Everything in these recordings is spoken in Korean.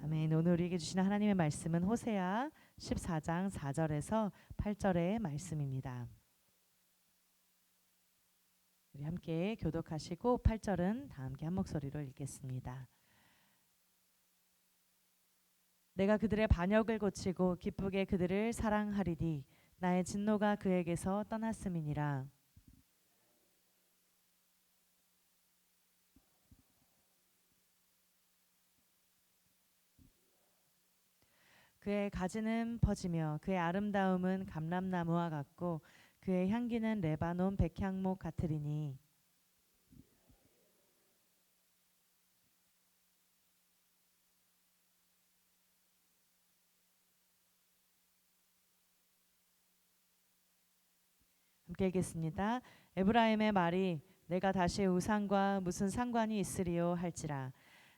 아멘. 오늘 우리에게 주시는 하나님의 말씀은 호세아 14장 4절에서 8절의 말씀입니다. 우리 함께 교독하시고 8절은 다 함께 한 목소리로 읽겠습니다. 내가 그들의 반역을 고치고 기쁘게 그들을 사랑하리니 나의 진노가 그에게서 떠났음이니라. 그의 가지는 퍼지며 그의 아름다움은 감람나무와 같고 그의 향기는 레바논 백향목 같으리니 함께 읽겠습니다. 에브라임의 말이 내가 다시 우상과 무슨 상관이 있으리요 할지라.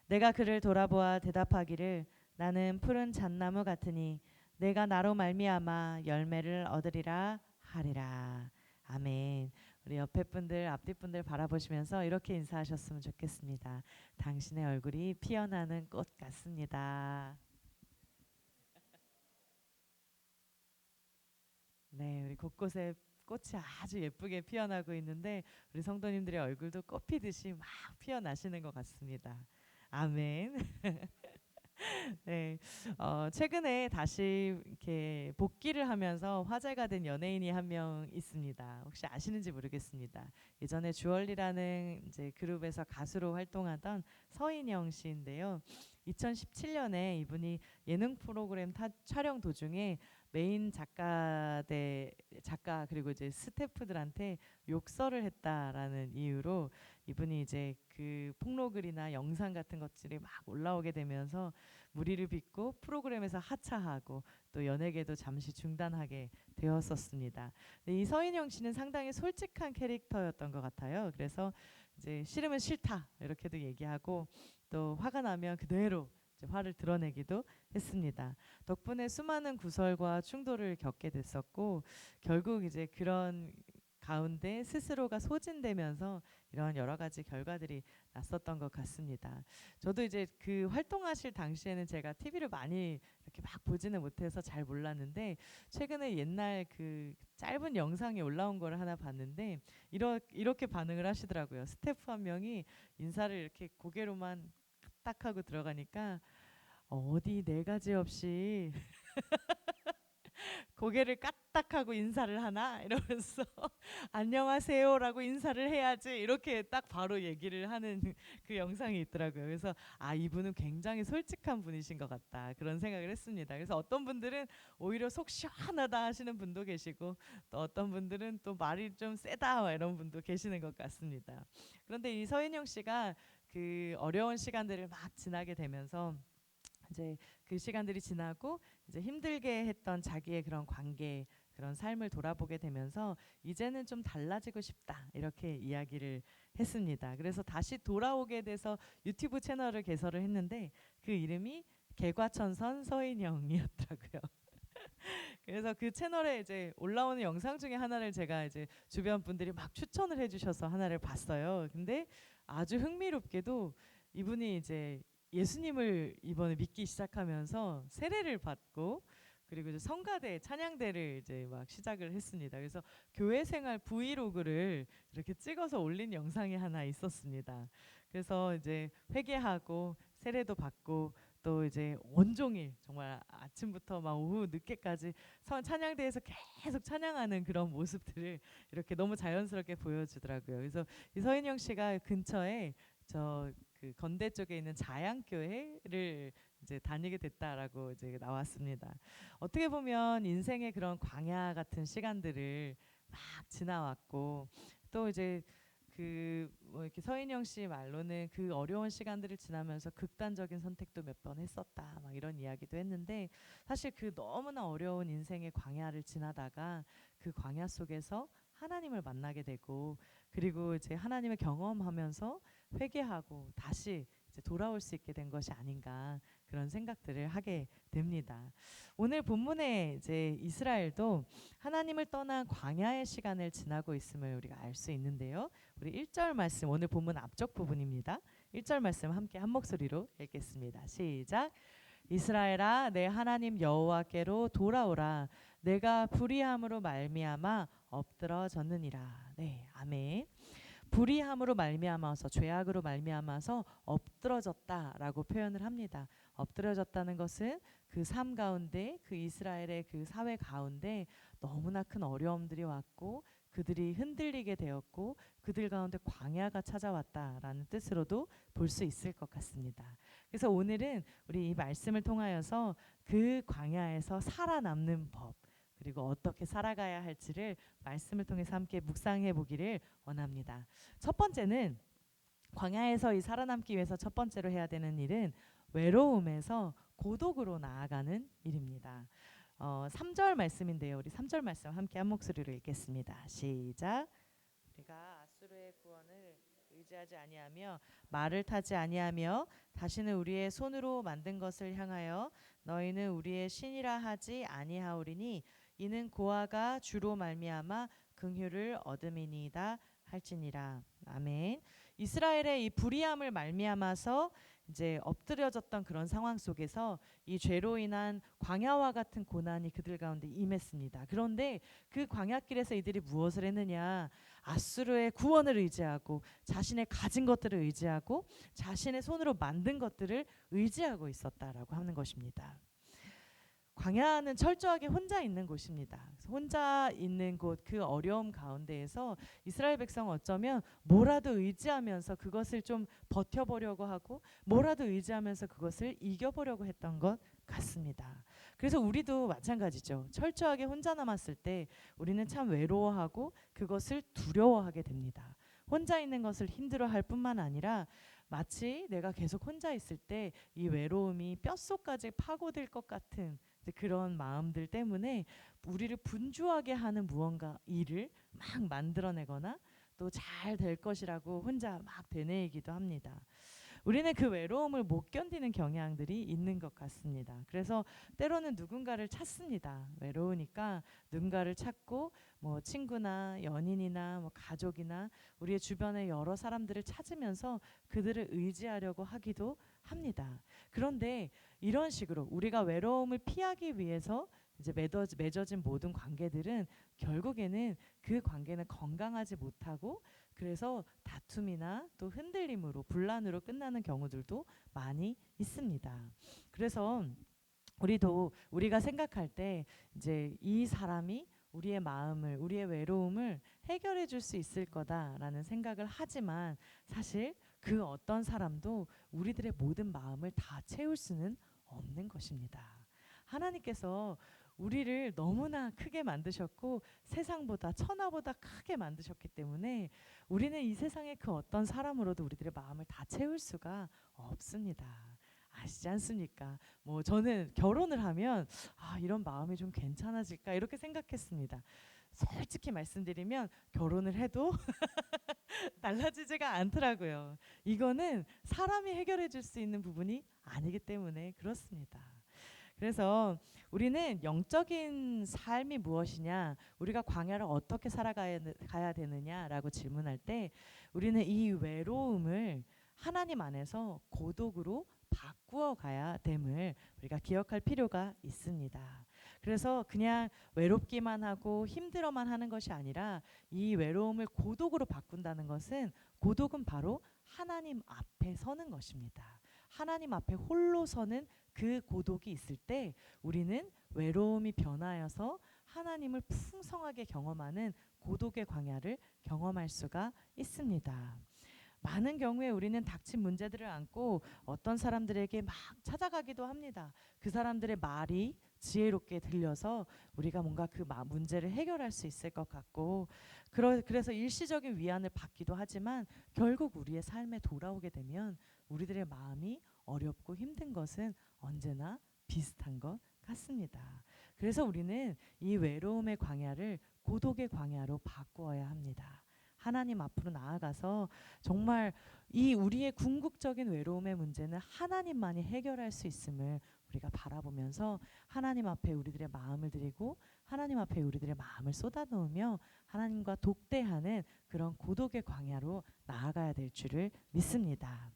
내가 그를 돌아보아 대답하기를 나는 푸른 잣나무 같으니 내가 나로 말미암아 열매를 얻으리라 하리라. 아멘. 우리 옆에 분들 앞뒤 분들 바라보시면서 이렇게 인사하셨으면 좋겠습니다. 당신의 얼굴이 피어나는 꽃 같습니다. 네, 우리 곳곳에 꽃이 아주 예쁘게 피어나고 있는데 우리 성도님들의 얼굴도 꽃 피듯이 막 피어나시는 것 같습니다. 아멘. 네, 최근에 다시 이렇게 복귀를 하면서 화제가 된 연예인이 한 명 있습니다. 혹시 아시는지 모르겠습니다. 예전에 주얼리라는 이제 그룹에서 가수로 활동하던 서인영 씨인데요. 2017년에 이분이 예능 프로그램 촬영 도중에 메인 작가 그리고 이제 스태프들한테 욕설을 했다라는 이유로 이분이 이제 그 폭로글이나 영상 같은 것들이 막 올라오게 되면서 무리를 빚고 프로그램에서 하차하고 또 연예계도 잠시 중단하게 되었었습니다. 이 서인영 씨는 상당히 솔직한 캐릭터였던 것 같아요. 그래서 이제 싫으면 싫다 이렇게도 얘기하고 또 화가 나면 그대로 이제 화를 드러내기도 했습니다. 덕분에 수많은 구설과 충돌을 겪게 됐었고 결국 이제 그런 가운데 스스로가 소진되면서 이런 여러 가지 결과들이 났었던 것 같습니다. 저도 이제 그 활동하실 당시에는 제가 TV를 많이 이렇게 막 보지는 못해서 잘 몰랐는데 최근에 옛날 그 짧은 영상이 올라온 걸 하나 봤는데 이렇게 반응을 하시더라고요. 스태프 한 명이 인사를 이렇게 고개로만 딱 하고 들어가니까 어디 네 가지 없이 고개를 까딱하고 인사를 하나 이러면서 안녕하세요라고 인사를 해야지 이렇게 딱 바로 얘기를 하는 그 영상이 있더라고요. 그래서 아 이분은 굉장히 솔직한 분이신 것 같다 그런 생각을 했습니다. 그래서 어떤 분들은 오히려 속 시원하다 하시는 분도 계시고 또 어떤 분들은 또 말이 좀 세다 이런 분도 계시는 것 같습니다. 그런데 이 서인영 씨가 그 어려운 시간들을 막 지나게 되면서 이제 그 시간들이 지나고 이제 힘들게 했던 자기의 그런 관계 그런 삶을 돌아보게 되면서 이제는 좀 달라지고 싶다 이렇게 이야기를 했습니다. 그래서 다시 돌아오게 돼서 유튜브 채널을 개설을 했는데 그 이름이 개과천선 서인영이었더라고요. 그래서 그 채널에 이제 올라오는 영상 중에 하나를 제가 이제 주변 분들이 막 추천을 해주셔서 하나를 봤어요. 근데 아주 흥미롭게도 이분이 이제 예수님을 이번에 믿기 시작하면서 세례를 받고 그리고 이제 성가대 찬양대를 이제 막 시작을 했습니다. 그래서 교회 생활 브이로그를 이렇게 찍어서 올린 영상이 하나 있었습니다. 그래서 이제 회개하고 세례도 받고 또 이제 온종일 정말 아침부터 막 오후 늦게까지 찬양대에서 계속 찬양하는 그런 모습들을 이렇게 너무 자연스럽게 보여주더라고요. 그래서 이 서인영 씨가 근처에 저 그 건대 쪽에 있는 자양교회를 이제 다니게 됐다라고 이제 나왔습니다. 어떻게 보면 인생의 그런 광야 같은 시간들을 막 지나왔고 또 이제 그 뭐 이렇게 서인영 씨 말로는 그 어려운 시간들을 지나면서 극단적인 선택도 몇 번 했었다 막 이런 이야기도 했는데 사실 그 너무나 어려운 인생의 광야를 지나다가 그 광야 속에서 하나님을 만나게 되고 그리고 이제 하나님을 경험하면서 회개하고 다시 이제 돌아올 수 있게 된 것이 아닌가 그런 생각들을 하게 됩니다. 오늘 본문에 이제 이스라엘도 하나님을 떠난 광야의 시간을 지나고 있음을 우리가 알 수 있는데요. 우리 1절 말씀 오늘 본문 앞쪽 부분입니다. 1절 말씀 함께 한 목소리로 읽겠습니다. 시작. 이스라엘아 내 하나님 여호와께로 돌아오라. 내가 불의함으로 말미암아 엎드러졌느니라. 네, 아멘. 불의함으로 말미암아서 죄악으로 말미암아서 엎드러졌다라고 표현을 합니다. 엎드러졌다는 것은 그 삶 가운데 그 이스라엘의 그 사회 가운데 너무나 큰 어려움들이 왔고 그들이 흔들리게 되었고 그들 가운데 광야가 찾아왔다라는 뜻으로도 볼 수 있을 것 같습니다. 그래서 오늘은 우리 이 말씀을 통하여서 그 광야에서 살아남는 법 그리고 어떻게 살아가야 할지를 말씀을 통해서 함께 묵상해 보기를 원합니다. 첫 번째는 광야에서 이 살아남기 위해서 첫 번째로 해야 되는 일은 외로움에서 고독으로 나아가는 일입니다. 3절 말씀인데요. 우리 3절 말씀 함께 한 목소리로 읽겠습니다. 시작. 우리가 아수르의 구원을 의지하지 아니하며 말을 타지 아니하며 다시는 우리의 손으로 만든 것을 향하여 너희는 우리의 신이라 하지 아니하오리니 이는 고아가 주로 말미암아 긍휼을 얻음이니이다 할지니라. 아멘. 이스라엘의 이 불의함을 말미암아서 이제 엎드려졌던 그런 상황 속에서 이 죄로 인한 광야와 같은 고난이 그들 가운데 임했습니다. 그런데 그 광야길에서 이들이 무엇을 했느냐? 아수르의 구원을 의지하고 자신의 가진 것들을 의지하고 자신의 손으로 만든 것들을 의지하고 있었다라고 하는 것입니다. 광야는 철저하게 혼자 있는 곳입니다. 혼자 있는 곳 그 어려움 가운데에서 이스라엘 백성은 어쩌면 뭐라도 의지하면서 그것을 좀 버텨보려고 하고 뭐라도 의지하면서 그것을 이겨보려고 했던 것 같습니다. 그래서 우리도 마찬가지죠. 철저하게 혼자 남았을 때 우리는 참 외로워하고 그것을 두려워하게 됩니다. 혼자 있는 것을 힘들어할 뿐만 아니라 마치 내가 계속 혼자 있을 때 이 외로움이 뼛속까지 파고들 것 같은 그런 마음들 때문에 우리를 분주하게 하는 무언가 일을 막 만들어내거나 또 잘 될 것이라고 혼자 막 되뇌이기도 합니다. 우리는 그 외로움을 못 견디는 경향들이 있는 것 같습니다. 그래서 때로는 누군가를 찾습니다. 외로우니까 누군가를 찾고 뭐 친구나 연인이나 뭐 가족이나 우리의 주변의 여러 사람들을 찾으면서 그들을 의지하려고 하기도 합니다. 그런데 이런 식으로 우리가 외로움을 피하기 위해서 이제 맺어진 모든 관계들은 결국에는 그 관계는 건강하지 못하고 그래서 다툼이나 또 흔들림으로 분란으로 끝나는 경우들도 많이 있습니다. 그래서 우리가 생각할 때 이제 이 사람이 우리의 마음을 우리의 외로움을 해결해 줄 수 있을 거다라는 생각을 하지만 사실 그 어떤 사람도 우리들의 모든 마음을 다 채울 수는 없는 것입니다. 하나님께서 우리를 너무나 크게 만드셨고 세상보다 천하보다 크게 만드셨기 때문에 우리는 이 세상의 그 어떤 사람으로도 우리들의 마음을 다 채울 수가 없습니다. 아시지 않습니까? 뭐 저는 결혼을 하면 이런 마음이 좀 괜찮아질까 이렇게 생각했습니다. 솔직히 말씀드리면 결혼을 해도 달라지지가 않더라고요. 이거는 사람이 해결해 줄 수 있는 부분이 아니기 때문에 그렇습니다. 그래서 우리는 영적인 삶이 무엇이냐, 우리가 광야를 어떻게 살아가야 되느냐라고 질문할 때 우리는 이 외로움을 하나님 안에서 고독으로 바꾸어 가야 됨을 우리가 기억할 필요가 있습니다. 그래서 그냥 외롭기만 하고 힘들어만 하는 것이 아니라 이 외로움을 고독으로 바꾼다는 것은 고독은 바로 하나님 앞에 서는 것입니다. 하나님 앞에 홀로 서는 그 고독이 있을 때 우리는 외로움이 변하여서 하나님을 풍성하게 경험하는 고독의 광야를 경험할 수가 있습니다. 많은 경우에 우리는 닥친 문제들을 안고 어떤 사람들에게 막 찾아가기도 합니다. 그 사람들의 말이 지혜롭게 들려서 우리가 뭔가 그 문제를 해결할 수 있을 것 같고 그래서 일시적인 위안을 받기도 하지만 결국 우리의 삶에 돌아오게 되면 우리들의 마음이 어렵고 힘든 것은 언제나 비슷한 것 같습니다. 그래서 우리는 이 외로움의 광야를 고독의 광야로 바꾸어야 합니다. 하나님 앞으로 나아가서 정말 이 우리의 궁극적인 외로움의 문제는 하나님만이 해결할 수 있음을 우리가 바라보면서 하나님 앞에 우리들의 마음을 드리고 하나님 앞에 우리들의 마음을 쏟아놓으며 하나님과 독대하는 그런 고독의 광야로 나아가야 될 줄을 믿습니다.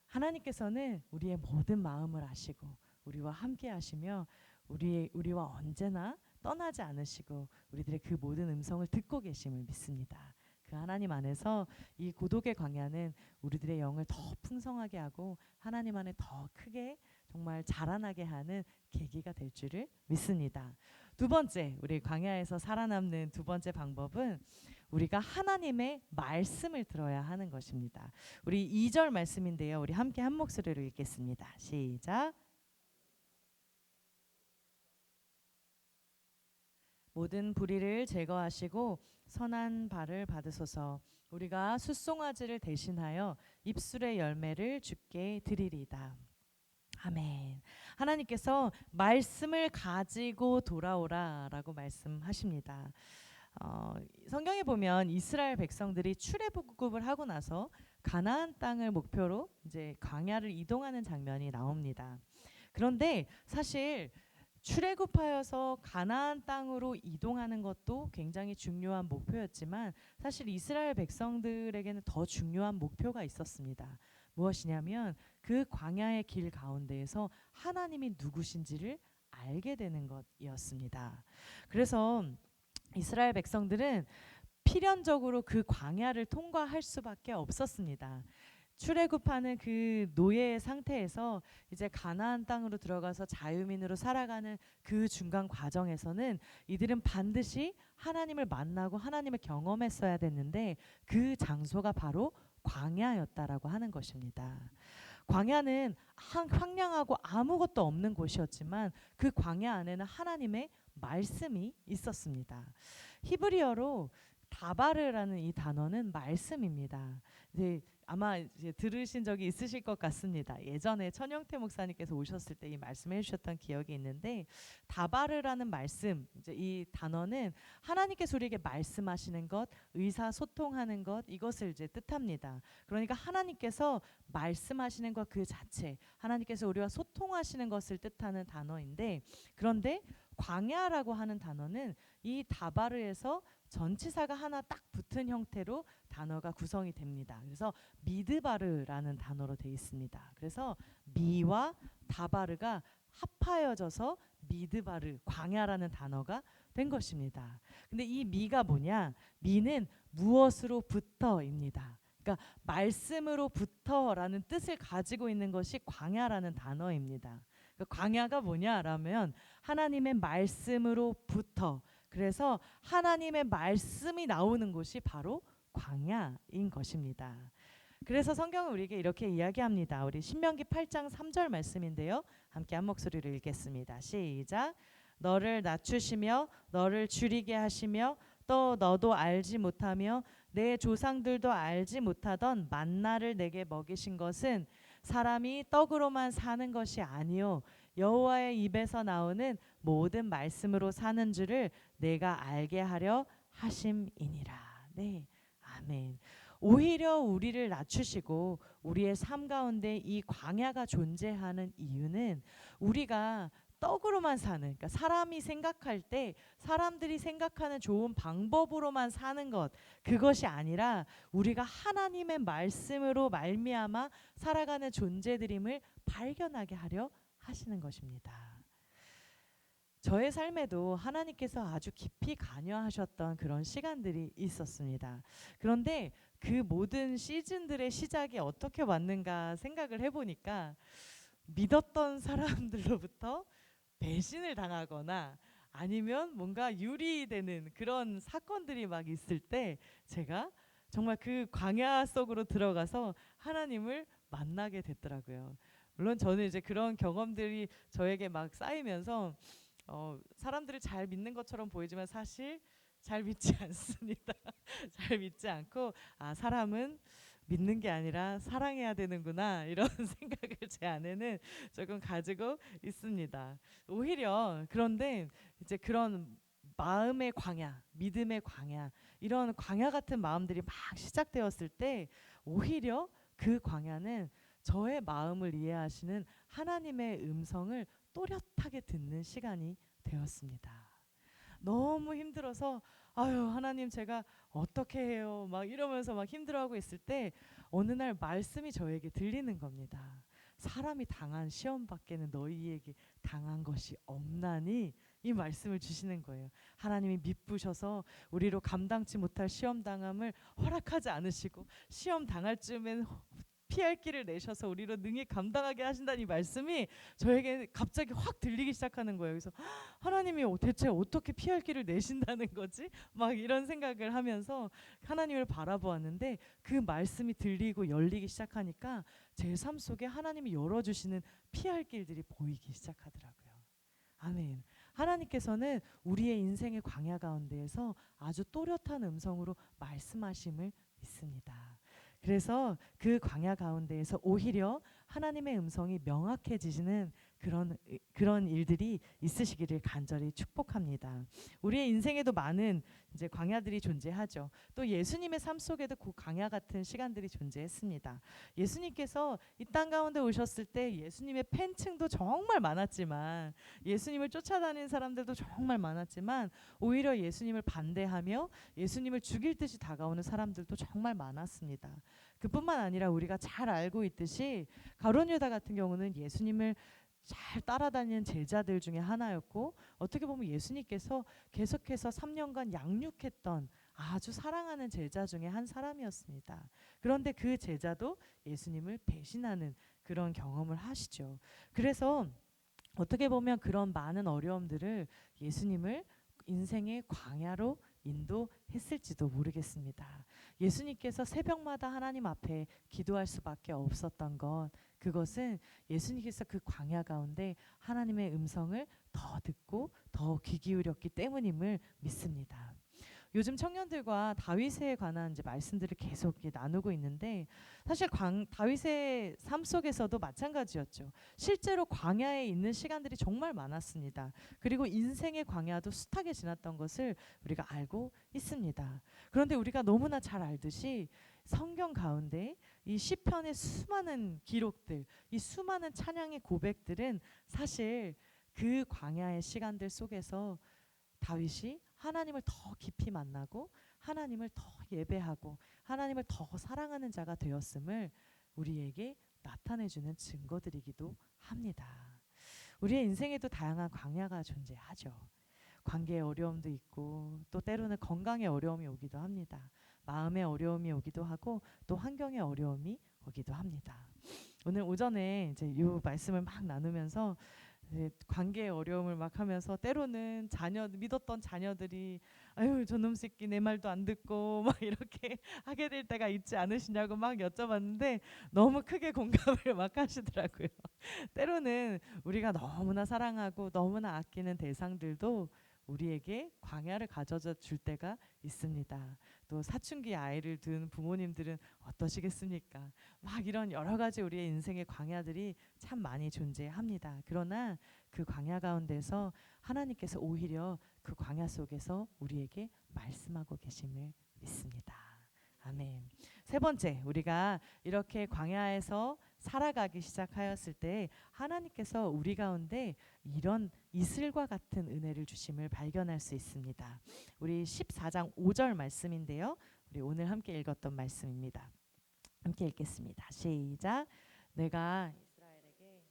하나님께서는 우리의 모든 마음을 아시고 우리와 함께 하시며 우리와 언제나 떠나지 않으시고 우리들의 그 모든 음성을 듣고 계심을 믿습니다. 그 하나님 안에서 이 고독의 광야는 우리들의 영을 더 풍성하게 하고 하나님 안에 더 크게 정말 자라나게 하는 계기가 될 줄을 믿습니다. 두 번째, 우리 광야에서 살아남는 두 번째 방법은 우리가 하나님의 말씀을 들어야 하는 것입니다. 우리 2절 말씀인데요. 우리 함께 한 목소리로 읽겠습니다. 시작. 모든 불의를 제거하시고 선한 발을 받으소서. 우리가 숫송아지를 대신하여 입술의 열매를 주께 드리리다. 아멘. 하나님께서 말씀을 가지고 돌아오라라고 말씀하십니다. 성경에 보면 이스라엘 백성들이 출애굽을 하고 나서 가나안 땅을 목표로 이제 광야를 이동하는 장면이 나옵니다. 그런데 사실 출애굽하여서 가나안 땅으로 이동하는 것도 굉장히 중요한 목표였지만 사실 이스라엘 백성들에게는 더 중요한 목표가 있었습니다. 무엇이냐면 그 광야의 길 가운데에서 하나님이 누구신지를 알게 되는 것이었습니다. 그래서 이스라엘 백성들은 필연적으로 그 광야를 통과할 수밖에 없었습니다. 출애굽하는 그 노예의 상태에서 이제 가나안 땅으로 들어가서 자유민으로 살아가는 그 중간 과정에서는 이들은 반드시 하나님을 만나고 하나님을 경험했어야 됐는데 그 장소가 바로 광야였다라고 하는 것입니다. 광야는 황량하고 아무것도 없는 곳이었지만 그 광야 안에는 하나님의 말씀이 있었습니다. 히브리어로 다바르라는 이 단어는 말씀입니다. 이제 아마 이제 들으신 적이 있으실 것 같습니다. 예전에 천영태 목사님께서 오셨을 때 이 말씀해 주셨던 기억이 있는데 다바르라는 말씀, 이제 이 단어는 하나님께서 우리에게 말씀하시는 것, 의사소통하는 것 이것을 이제 뜻합니다. 그러니까 하나님께서 말씀하시는 것 그 자체, 하나님께서 우리와 소통하시는 것을 뜻하는 단어인데 그런데 광야라고 하는 단어는 이 다바르에서 전치사가 하나 딱 붙은 형태로 단어가 구성이 됩니다. 그래서 미드바르라는 단어로 되어 있습니다. 그래서 미와 다바르가 합하여져서 미드바르, 광야라는 단어가 된 것입니다. 근데 이 미가 뭐냐? 미는 무엇으로부터입니다. 그러니까 말씀으로부터라는 뜻을 가지고 있는 것이 광야라는 단어입니다. 그러니까 광야가 뭐냐라면 하나님의 말씀으로부터, 그래서 하나님의 말씀이 나오는 곳이 바로 광야인 것입니다. 그래서 성경은 우리에게 이렇게 이야기합니다. 우리 신명기 8장 3절 말씀인데요. 함께 한 목소리로 읽겠습니다. 시작. 너를 낮추시며 너를 줄이게 하시며 또 너도 알지 못하며 내 조상들도 알지 못하던 만나를 내게 먹이신 것은 사람이 떡으로만 사는 것이 아니요 여호와의 입에서 나오는 모든 말씀으로 사는 줄을 내가 알게 하려 하심이니라. 네, 아멘. 오히려 우리를 낮추시고 우리의 삶 가운데 이 광야가 존재하는 이유는 우리가 떡으로만 사는, 그러니까 사람이 생각할 때 사람들이 생각하는 좋은 방법으로만 사는 것, 그것이 아니라 우리가 하나님의 말씀으로 말미암아 살아가는 존재들임을 발견하게 하려 하시는 것입니다. 저의 삶에도 하나님께서 아주 깊이 관여하셨던 그런 시간들이 있었습니다. 그런데 그 모든 시즌들의 시작이 어떻게 왔는가 생각을 해보니까 믿었던 사람들로부터 배신을 당하거나 아니면 뭔가 유리되는 그런 사건들이 막 있을 때 제가 정말 그 광야 속으로 들어가서 하나님을 만나게 됐더라고요. 물론 저는 이제 그런 경험들이 저에게 막 쌓이면서 사람들을 잘 믿는 것처럼 보이지만 사실 잘 믿지 않습니다. 잘 믿지 않고 사람은 믿는 게 아니라 사랑해야 되는구나 이런 생각을 제 안에는 조금 가지고 있습니다. 오히려 그런데 이제 그런 마음의 광야, 믿음의 광야, 이런 광야 같은 마음들이 막 시작되었을 때 오히려 그 광야는 저의 마음을 이해하시는 하나님의 음성을 또렷하게 듣는 시간이 되었습니다. 너무 힘들어서 아유 하나님 제가 어떻게 해요 막 이러면서 막 힘들어하고 있을 때 어느 날 말씀이 저에게 들리는 겁니다. 사람이 당한 시험밖에는 너희에게 당한 것이 없나니, 이 말씀을 주시는 거예요. 하나님이 미쁘셔서 우리로 감당치 못할 시험 당함을 허락하지 않으시고 시험 당할 쯤엔 피할 길을 내셔서 우리로 능히 감당하게 하신다는 이 말씀이 저에게 갑자기 확 들리기 시작하는 거예요. 그래서 하나님이 대체 어떻게 피할 길을 내신다는 거지? 막 이런 생각을 하면서 하나님을 바라보았는데, 그 말씀이 들리고 열리기 시작하니까 제 삶 속에 하나님이 열어주시는 피할 길들이 보이기 시작하더라고요. 아멘. 하나님께서는 우리의 인생의 광야 가운데에서 아주 또렷한 음성으로 말씀하심을 믿습니다. 그래서 그 광야 가운데에서 오히려 하나님의 음성이 명확해지시는 그런 일들이 있으시기를 간절히 축복합니다. 우리의 인생에도 많은 이제 광야들이 존재하죠. 또 예수님의 삶 속에도 그 광야 같은 시간들이 존재했습니다. 예수님께서 이 땅 가운데 오셨을 때 예수님의 팬층도 정말 많았지만, 예수님을 쫓아다니는 사람들도 정말 많았지만, 오히려 예수님을 반대하며 예수님을 죽일 듯이 다가오는 사람들도 정말 많았습니다. 그뿐만 아니라 우리가 잘 알고 있듯이 가룟 유다 같은 경우는 예수님을 잘 따라다니는 제자들 중에 하나였고, 어떻게 보면 예수님께서 계속해서 3년간 양육했던 아주 사랑하는 제자 중에 한 사람이었습니다. 그런데 그 제자도 예수님을 배신하는 그런 경험을 하시죠. 그래서 어떻게 보면 그런 많은 어려움들을 예수님을 인생의 광야로 인도했을지도 모르겠습니다. 예수님께서 새벽마다 하나님 앞에 기도할 수밖에 없었던 것, 그것은 예수님께서 그 광야 가운데 하나님의 음성을 더 듣고 더 귀 기울였기 때문임을 믿습니다. 요즘 청년들과 다윗에 관한 이제 말씀들을 계속 나누고 있는데, 사실 다윗의 삶 속에서도 마찬가지였죠. 실제로 광야에 있는 시간들이 정말 많았습니다. 그리고 인생의 광야도 숱하게 지났던 것을 우리가 알고 있습니다. 그런데 우리가 너무나 잘 알듯이 성경 가운데 이 시편의 수많은 기록들, 이 수많은 찬양의 고백들은 사실 그 광야의 시간들 속에서 다윗이 하나님을 더 깊이 만나고 하나님을 더 예배하고 하나님을 더 사랑하는 자가 되었음을 우리에게 나타내주는 증거들이기도 합니다. 우리의 인생에도 다양한 광야가 존재하죠. 관계의 어려움도 있고, 또 때로는 건강의 어려움이 오기도 합니다. 마음의 어려움이 오기도 하고, 또 환경의 어려움이 오기도 합니다. 오늘 오전에 이제 이 말씀을 막 나누면서 관계의 어려움을 막 하면서, 때로는 믿었던 자녀들이 아유 저놈 새끼 내 말도 안 듣고 막 이렇게 하게 될 때가 있지 않으시냐고 막 여쭤봤는데, 너무 크게 공감을 막 하시더라고요. 때로는 우리가 너무나 사랑하고 너무나 아끼는 대상들도 우리에게 광야를 가져다 줄 때가 있습니다. 또 사춘기 아이를 둔 부모님들은 어떠시겠습니까? 막 이런 여러 가지 우리의 인생의 광야들이 참 많이 존재합니다. 그러나 그 광야 가운데서 하나님께서 오히려 그 광야 속에서 우리에게 말씀하고 계심을 믿습니다. 아멘. 세 번째, 우리가 이렇게 광야에서 살아가기 시작하였을 때 하나님께서 우리 가운데 이런 이슬과 같은 은혜를 주심을 발견할 수 있습니다. 우리 14장 5절 말씀인데요. 우리 오늘 함께 읽었던 말씀입니다. 함께 읽겠습니다. 시작. 내가 이스라엘에게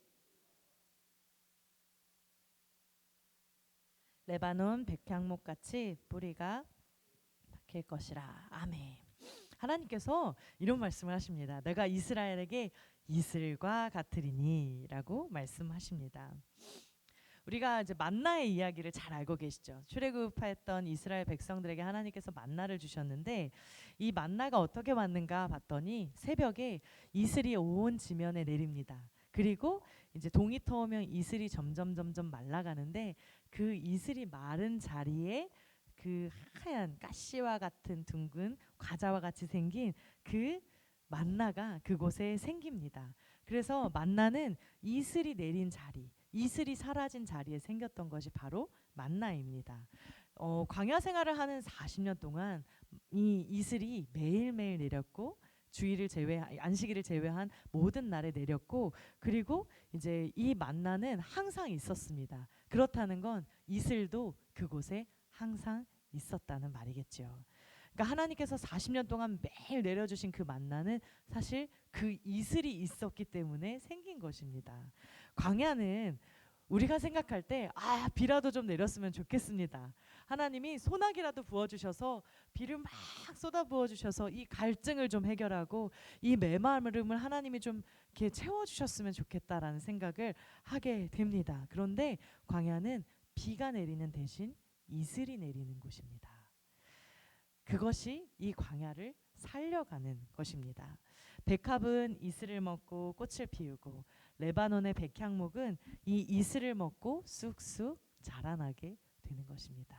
레바논 백향목 같이 뿌리가 박힐 것이라. 아멘. 하나님께서 이런 말씀을 하십니다. 내가 이스라엘에게 이슬과 같으리니 라고 말씀하십니다. 우리가 이제 만나의 이야기를 잘 알고 계시죠. 출애굽했던 이스라엘 백성들에게 하나님께서 만나를 주셨는데, 이 만나가 어떻게 왔는가 봤더니 새벽에 이슬이 온 지면에 내립니다. 그리고 이제 동이 터오면 이슬이 점점 말라가는데, 그 이슬이 마른 자리에 그 하얀 가시와 같은 둥근 과자와 같이 생긴 그 만나가 그곳에 생깁니다. 그래서 만나는 이슬이 내린 자리, 이슬이 사라진 자리에 생겼던 것이 바로 만나입니다. 광야 생활을 하는 40년 동안 이 이슬이 매일매일 내렸고, 주일을 제외한 안식일을 제외한 모든 날에 내렸고, 그리고 이제 이 만나는 항상 있었습니다. 그렇다는 건 이슬도 그곳에 항상 있었다는 말이겠죠. 그러니까 하나님께서 40년 동안 매일 내려주신 그 만나는 사실 그 이슬이 있었기 때문에 생긴 것입니다. 광야는 우리가 생각할 때 비라도 좀 내렸으면 좋겠습니다. 하나님이 소나기라도 부어주셔서 비를 막 쏟아 부어주셔서 이 갈증을 좀 해결하고 이 메마름을 하나님이 좀 이렇게 채워주셨으면 좋겠다라는 생각을 하게 됩니다. 그런데 광야는 비가 내리는 대신 이슬이 내리는 곳입니다. 그것이 이 광야를 살려가는 것입니다. 백합은 이슬을 먹고 꽃을 피우고 레바논의 백향목은 이 이슬을 먹고 쑥쑥 자라나게 되는 것입니다.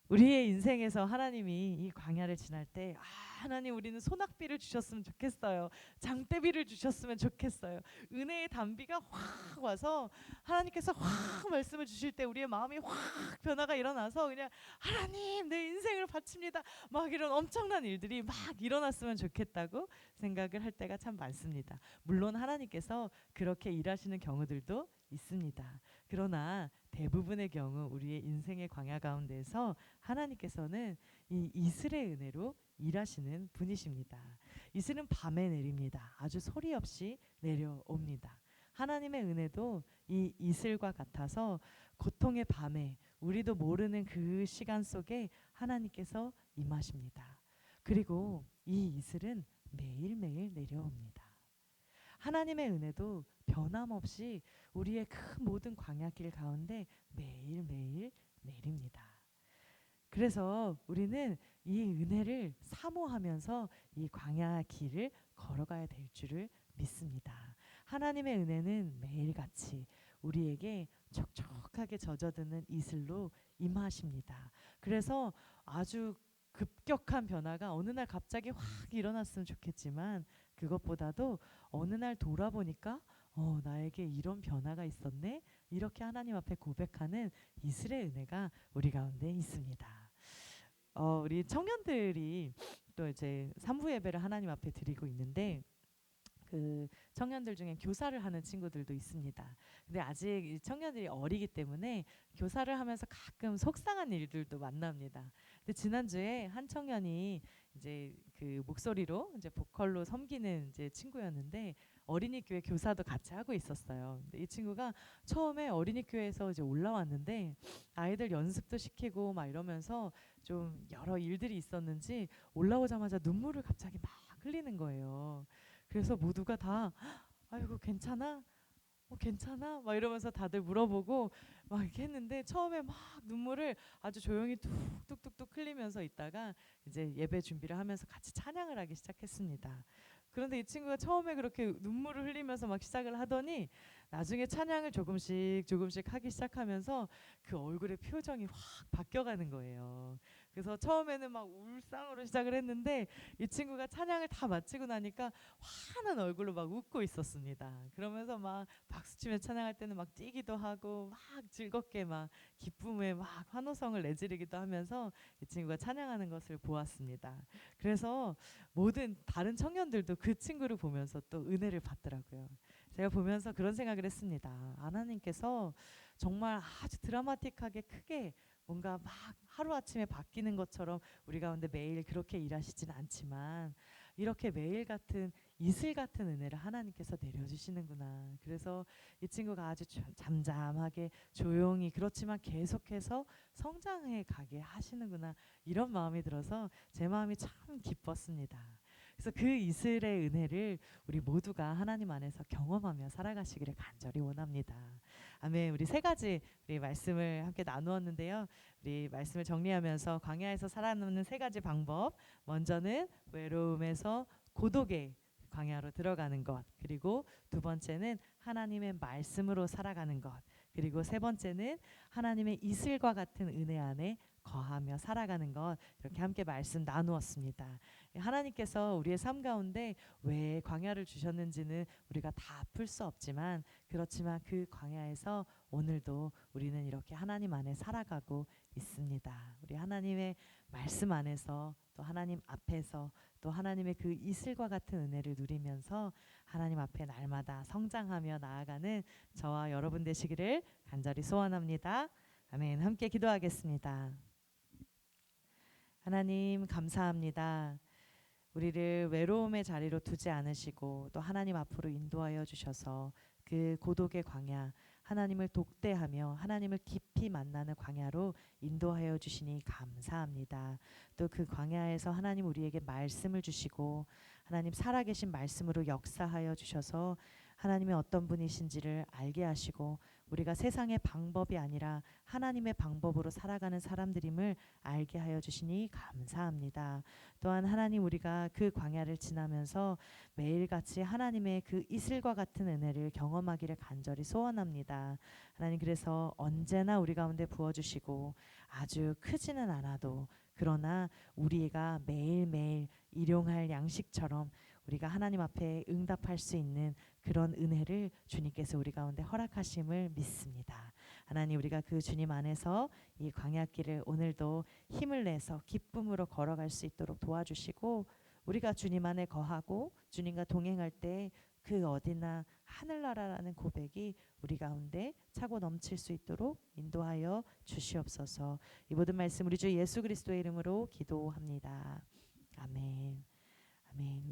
우리의 인생에서 하나님이 이 광야를 지날 때 하나님 우리는 소낙비를 주셨으면 좋겠어요. 장대비를 주셨으면 좋겠어요. 은혜의 단비가 확 와서 하나님께서 확 말씀을 주실 때 우리의 마음이 확 변화가 일어나서 그냥 하나님 내 인생을 바칩니다. 막 이런 엄청난 일들이 막 일어났으면 좋겠다고 생각을 할 때가 참 많습니다. 물론 하나님께서 그렇게 일하시는 경우들도 있습니다. 그러나 대부분의 경우 우리의 인생의 광야 가운데서 하나님께서는 이 이슬의 은혜로 일하시는 분이십니다. 이슬은 밤에 내립니다. 아주 소리 없이 내려옵니다. 하나님의 은혜도 이 이슬과 같아서 고통의 밤에 우리도 모르는 그 시간 속에 하나님께서 임하십니다. 그리고 이 이슬은 매일매일 내려옵니다. 하나님의 은혜도 변함없이 우리의 그 모든 광야길 가운데 매일매일 내립니다. 그래서 우리는 이 은혜를 사모하면서 이 광야 길을 걸어가야 될 줄을 믿습니다. 하나님의 은혜는 매일같이 우리에게 촉촉하게 젖어드는 이슬로 임하십니다. 그래서 아주 급격한 변화가 어느 날 갑자기 확 일어났으면 좋겠지만 그것보다도 어느 날 돌아보니까 나에게 이런 변화가 있었네 이렇게 하나님 앞에 고백하는 이슬의 은혜가 우리 가운데 있습니다. 우리 청년들이 또 이제 산부 예배를 하나님 앞에 드리고 있는데 그 청년들 중에 교사를 하는 친구들도 있습니다. 근데 아직 청년들이 어리기 때문에 교사를 하면서 가끔 속상한 일들도 만납니다. 근데 지난주에 한 청년이 이제 그 목소리로 이제 보컬로 섬기는 이제 친구였는데 어린이 교회 교사도 같이 하고 있었어요. 근데 이 친구가 처음에 어린이 교회에서 이제 올라왔는데 아이들 연습도 시키고 막 이러면서 좀 여러 일들이 있었는지 올라오자마자 눈물을 갑자기 막 흘리는 거예요. 그래서 모두가 다 아이고 괜찮아? 괜찮아? 막 이러면서 다들 물어보고 막 이렇게 했는데 처음에 막 눈물을 아주 조용히 뚝뚝뚝뚝 흘리면서 있다가 이제 예배 준비를 하면서 같이 찬양을 하기 시작했습니다. 그런데 이 친구가 처음에 그렇게 눈물을 흘리면서 막 시작을 하더니 나중에 찬양을 조금씩 하기 시작하면서 그 얼굴의 표정이 확 바뀌어가는 거예요. 그래서 처음에는 막 울상으로 시작을 했는데 이 친구가 찬양을 다 마치고 나니까 환한 얼굴로 막 웃고 있었습니다. 그러면서 막 박수치며 찬양할 때는 막 뛰기도 하고 막 즐겁게 막 기쁨에 막 환호성을 내지르기도 하면서 이 친구가 찬양하는 것을 보았습니다. 그래서 모든 다른 청년들도 그 친구를 보면서 또 은혜를 받더라고요. 제가 보면서 그런 생각을 했습니다. 하나님께서 정말 아주 드라마틱하게 크게 뭔가 막 하루아침에 바뀌는 것처럼 우리 가운데 매일 그렇게 일하시진 않지만 이렇게 매일 같은 이슬 같은 은혜를 하나님께서 내려주시는구나. 그래서 이 친구가 아주 잠잠하게 조용히 그렇지만 계속해서 성장해 가게 하시는구나. 이런 마음이 들어서 제 마음이 참 기뻤습니다. 그래서 그 이슬의 은혜를 우리 모두가 하나님 안에서 경험하며 살아가시기를 간절히 원합니다. 아멘. 우리 세 가지 우리 말씀을 함께 나누었는데요. 우리 말씀을 정리하면서 광야에서 살아남는 세 가지 방법. 먼저는 외로움에서 고독의 광야로 들어가는 것. 그리고 두 번째는 하나님의 말씀으로 살아가는 것. 그리고 세 번째는 하나님의 이슬과 같은 은혜 안에 거하며 살아가는 것. 이렇게 함께 말씀 나누었습니다. 하나님께서 우리의 삶 가운데 왜 광야를 주셨는지는 우리가 다 풀 수 없지만 그렇지만 그 광야에서 오늘도 우리는 이렇게 하나님 안에 살아가고 있습니다. 우리 하나님의 말씀 안에서 또 하나님 앞에서 또 하나님의 그 이슬과 같은 은혜를 누리면서 하나님 앞에 날마다 성장하며 나아가는 저와 여러분 되시기를 간절히 소원합니다. 아멘. 함께 기도하겠습니다. 하나님 감사합니다. 우리를 외로움의 자리로 두지 않으시고 또 하나님 앞으로 인도하여 주셔서 그 고독의 광야, 하나님을 독대하며 하나님을 깊이 만나는 광야로 인도하여 주시니 감사합니다. 또 그 광야에서 하나님 우리에게 말씀을 주시고 하나님 살아계신 말씀으로 역사하여 주셔서 하나님의 어떤 분이신지를 알게 하시고 우리가 세상의 방법이 아니라 하나님의 방법으로 살아가는 사람들임을 알게 하여 주시니 감사합니다. 또한 하나님 우리가 그 광야를 지나면서 매일같이 하나님의 그 이슬과 같은 은혜를 경험하기를 간절히 소원합니다. 하나님 그래서 언제나 우리 가운데 부어주시고 아주 크지는 않아도 그러나 우리가 매일매일 일용할 양식처럼 우리가 하나님 앞에 응답할 수 있는 그런 은혜를 주님께서 우리 가운데 허락하심을 믿습니다. 하나님 우리가 그 주님 안에서 이 광야길을 오늘도 힘을 내서 기쁨으로 걸어갈 수 있도록 도와주시고 우리가 주님 안에 거하고 주님과 동행할 때 그 어디나 하늘나라라는 고백이 우리 가운데 차고 넘칠 수 있도록 인도하여 주시옵소서. 이 모든 말씀 우리 주 예수 그리스도의 이름으로 기도합니다. 아멘. 아멘.